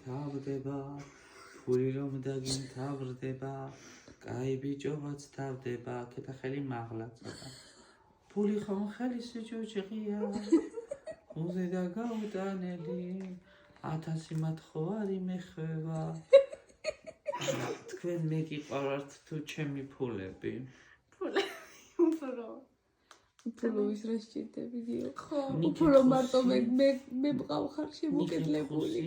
თავდება ფული რომ დაგიმთავრდება კაი ბიჭობაც თავდება კეთა ხელი მაღლა ცოტა ფული ხომ ხელის ჯუჯღია უზე და გაუტანელი 1000 მათხოვარი მეხვევა თქვენ მეგიყვართ თუ ჩემი ფულები უფურო ის რა სჭირდები გიო ხო უფურო მარტო მე მყავ ხარ შემოკედლებული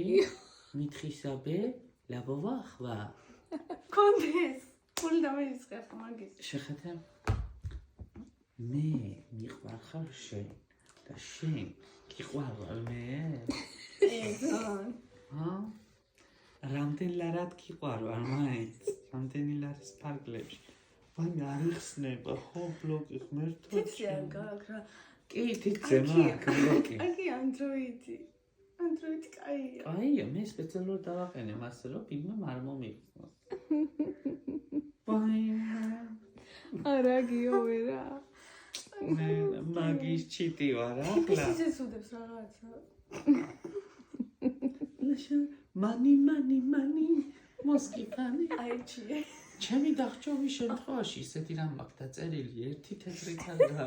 მითხისაბე ლაბოვა ხვა კონდეს ფული დამეისხე მაგის შეხედე მე მიყვარ ხარ შენ და შენ გიყვარ მე ეგონ რამდენ ლარად გიყვარ მაინც რამდენი ლარის ფარგლებში ვან არიხსნება ხო ბლოკი ღმერთო თიცია გაგრა კი თიცე მაგ ბლოკი აგი ანდროიდი კაია აია მე სპეციალურად დავაყენე მასე რომ ფიგმა არ მომიხსნას ვაი არა გიო ვერა მე მაგის ჩიტი ვარ ახლა ის ესუდებს რაღაცა მანი მოსკიფანი აიჩიე ჩემი დახჭობის შემთხვევაში ისეთი რამ მაქვს დაწერილი ერთი თეთრი თაღა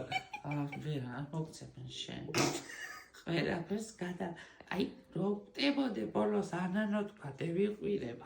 ვერა არ მოგცემენ შენ ყველაფერს გადა აი რო ვტებოდე ბოლოს ანანო თქვა და ვიყვირებ